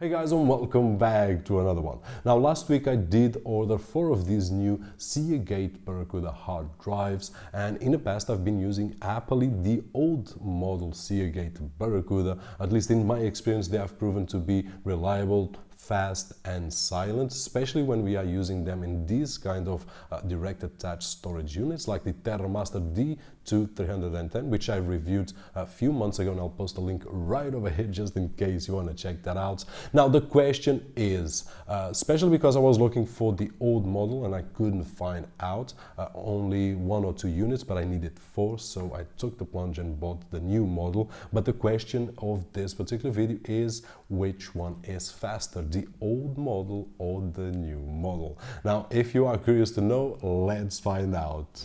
Hey guys, and welcome back to another one. Now last week I did order 4 of these new SEAGATE Barracuda hard drives, and in the past I've been using happily the old model SEAGATE Barracuda. At least in my experience they have proven to be reliable, fast and silent, especially when we are using them in these kind of direct attached storage units like the TerraMaster D2310, which I reviewed a few months ago, and I'll post a link right over here just in case you want to check that out. Now the question is, especially because I was looking for the old model and I couldn't find out only 1 or 2 units, but I needed 4, so I took the plunge and bought the new model. But the question of this particular video is, which one is faster, the old model or the new model? Now if you are curious to know, let's find out.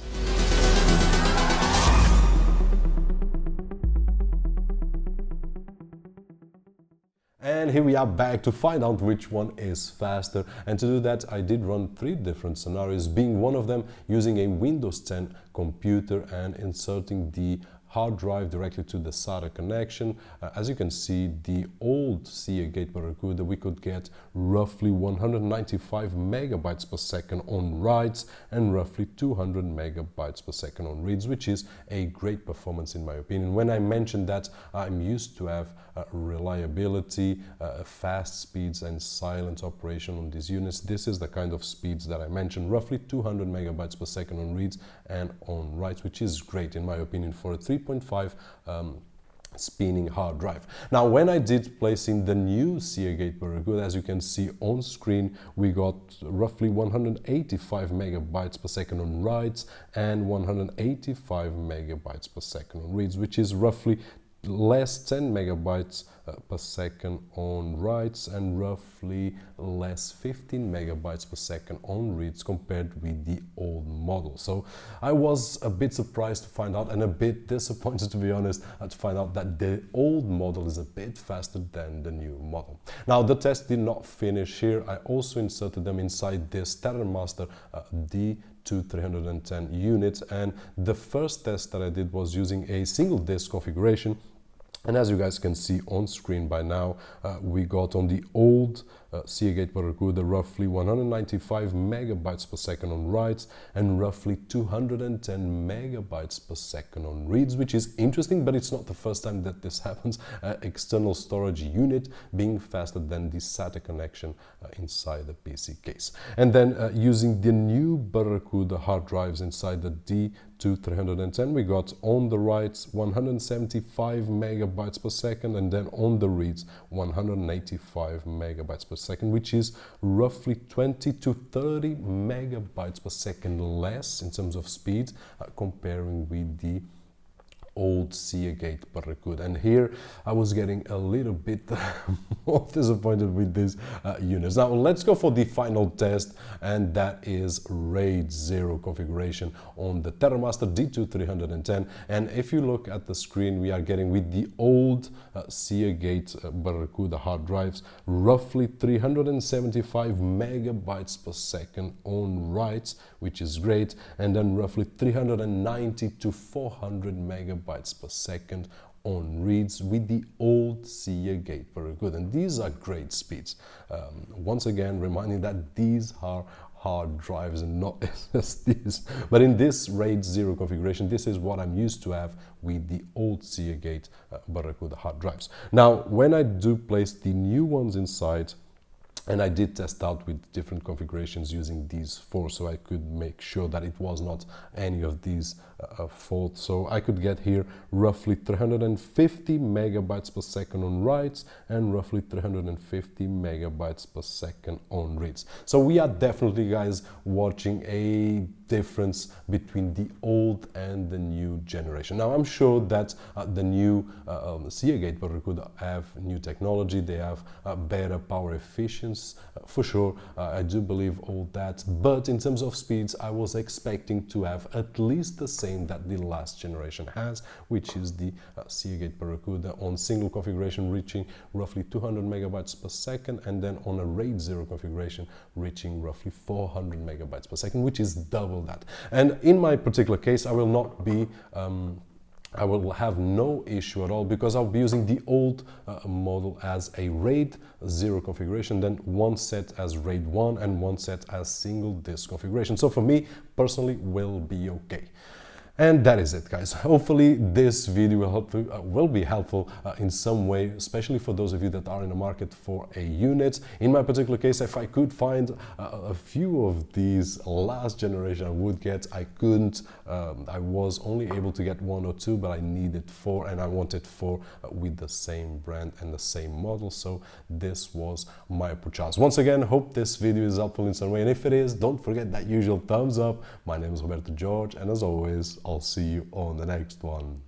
And here we are back to find out which one is faster, and to do that I did run 3 different scenarios, being one of them using a Windows 10 computer and inserting the hard drive directly to the SATA connection. As you can see, the old SEAGATE Barracuda, we could get roughly 195 megabytes per second on writes and roughly 200 megabytes per second on reads, which is a great performance in my opinion. When I mentioned that I'm used to have reliability, fast speeds and silent operation on these units, this is the kind of speeds that I mentioned, roughly 200 megabytes per second on reads and on writes, which is great in my opinion for a 3.5 spinning hard drive. Now when I did place in the new SEAGATE Barracuda, as you can see on screen, we got roughly 185 megabytes per second on writes and 185 megabytes per second on reads, which is roughly less 10 megabytes per second on writes and roughly less 15 megabytes per second on reads compared with the old model. So I was a bit surprised to find out, and a bit disappointed to be honest, to find out that the old model is a bit faster than the new model. Now the test did not finish here. I also inserted them inside this TerraMaster D2310 unit, and the first test that I did was using a single disk configuration. And as you guys can see on screen by now, we got on the old SEAGATE Barracuda roughly 195 megabytes per second on writes and roughly 210 megabytes per second on reads, which is interesting, but it's not the first time that this happens. External storage unit being faster than the SATA connection inside the PC case. And then using the new Barracuda hard drives inside the D2310, we got on the writes 175 megabytes per second, and then on the reads 185 megabytes per second, which is roughly 20 to 30 megabytes per second less in terms of speed comparing with the old SEAGATE Barracuda. And here I was getting a little bit more disappointed with these units. Now let's go for the final test, and that is RAID 0 configuration on the TerraMaster D2310. And if you look at the screen, we are getting with the old SEAGATE Barracuda hard drives roughly 375 megabytes per second on writes, which is great, and then roughly 390 to 400 megabytes per second on reads with the old SEAGATE Barracuda. And these are great speeds. Once again, reminding that these are hard drives and not SSDs. But in this RAID 0 configuration, this is what I'm used to have with the old SEAGATE Barracuda hard drives. Now, when I do place the new ones inside, and I did test out with different configurations using these 4, so I could make sure that it was not any of these faults. So I could get here roughly 350 megabytes per second on writes and roughly 350 megabytes per second on reads. So we are definitely, guys, watching a difference between the old and the new generation. Now I'm sure that the new SEAGATE Barracuda have new technology, they have better power efficiency, for sure. I do believe all that, but in terms of speeds I was expecting to have at least the same that the last generation has, which is the SEAGATE Barracuda on single configuration reaching roughly 200 megabytes per second, and then on a RAID 0 configuration reaching roughly 400 megabytes per second, which is double that. And in my particular case, I will not be I will have no issue at all, because I'll be using the old model as a RAID 0 configuration, then one set as RAID 1 and one set as single disk configuration. So for me personally, will be okay. And that is it, guys. Hopefully this video will be helpful in some way, especially for those of you that are in the market for a unit. In my particular case, if I could find a few of these last generation I would get, I couldn't. I was only able to get 1 or 2, but I needed 4, and I wanted 4 with the same brand and the same model. So this was my purchase. Once again, hope this video is helpful in some way, and if it is, don't forget that usual thumbs up. My name is Roberto George, and as always, I'll see you on the next one.